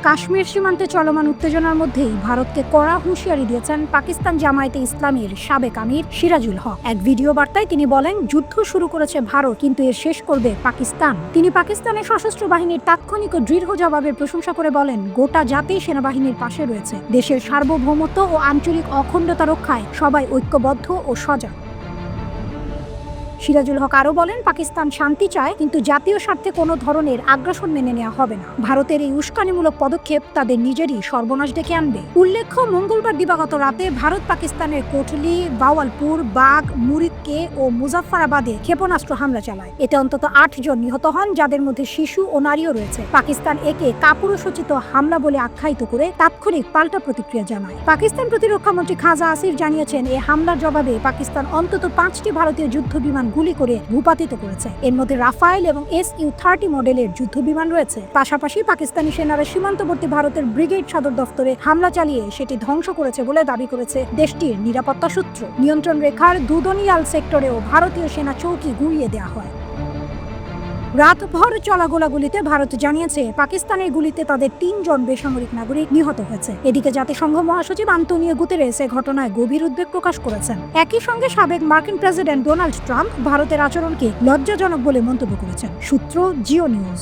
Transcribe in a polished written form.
কাশ্মীর সীমান্তে চলমান উত্তেজনার মধ্যেই ভারতকে কড়া হুঁশিয়ারি দিয়েছেন পাকিস্তান জামায়াতে ইসলামীর সাবেক আমির সিরাজুল হক। এক ভিডিও বার্তায় তিনি বলেন, যুদ্ধ শুরু করেছে ভারত, কিন্তু এর শেষ করবে পাকিস্তান। তিনি পাকিস্তানের সশস্ত্র বাহিনীর তাৎক্ষণিক ও দৃঢ় জবাবের প্রশংসা করে বলেন, গোটা জাতি সেনাবাহিনীর পাশে রয়েছে। দেশের সার্বভৌমত্ব ও আঞ্চলিক অখণ্ডতা রক্ষায় সবাই ঐক্যবদ্ধ ও সজাগ। সিরাজুল হক আরও বলেন, পাকিস্তান শান্তি চায়, কিন্তু জাতীয় স্বার্থে কোনো ধরনের আগ্রাসন মেনে নেওয়া হবে না। ভারতের এই উস্কানিমূলক পদক্ষেপ তাদের নিজেরই সর্বনাশ ডেকে আনবে। উল্লেখ্য, মঙ্গলবার দিবাগত রাতে ভারত পাকিস্তানের কোটলি, বাওয়ালপুর, বাগ, মুরিদকে ও মুজাফফরাবাদে ক্ষেপণাস্ত্র হামলা চালায়। এতে অন্তত 8 জন নিহত হন, যাদের মধ্যে শিশু ও নারীও রয়েছে। পাকিস্তান একে কাপুরুষোচিত হামলা বলে আখ্যায়িত করে তাৎক্ষণিক পাল্টা প্রতিক্রিয়া জানায়। পাকিস্তান প্রতিরক্ষামন্ত্রী খাজা আসিফ জানিয়েছেন, এই হামলার জবাবে পাকিস্তান অন্তত 5টি ভারতীয় যুদ্ধ বিমান গুলি করে ভূপাতিত করেছে। এর মধ্যে রাফায়েল এবং SU-30 মডেলের যুদ্ধ বিমান রয়েছে। পাশাপাশি পাকিস্তানি সেনারা সীমান্তবর্তী ভারতের ব্রিগেড সদর দফতরে হামলা চালিয়ে সেটি ধ্বংস করেছে বলে দাবি করেছে দেশটির নিরাপত্তা সূত্র। নিয়ন্ত্রণ রেখার দুদনিয়াল সেক্টরেও ভারতীয় সেনা চৌকি গুঁড়িয়ে দেওয়া হয়। রাতভর চলা গোলাগুলিতে ভারত জানিয়েছে, পাকিস্তানের গুলিতে তাদের 3 জন বেসামরিক নাগরিক নিহত হয়েছে। এদিকে জাতিসংঘ মহাসচিব আন্তোনিও গুতেরেস এ ঘটনায় গভীর উদ্বেগ প্রকাশ করেছেন। একই সঙ্গে সাবেক মার্কিন প্রেসিডেন্ট ডোনাল্ড ট্রাম্প ভারতের আচরণকে লজ্জাজনক বলে মন্তব্য করেছেন। সূত্র জিও নিউজ।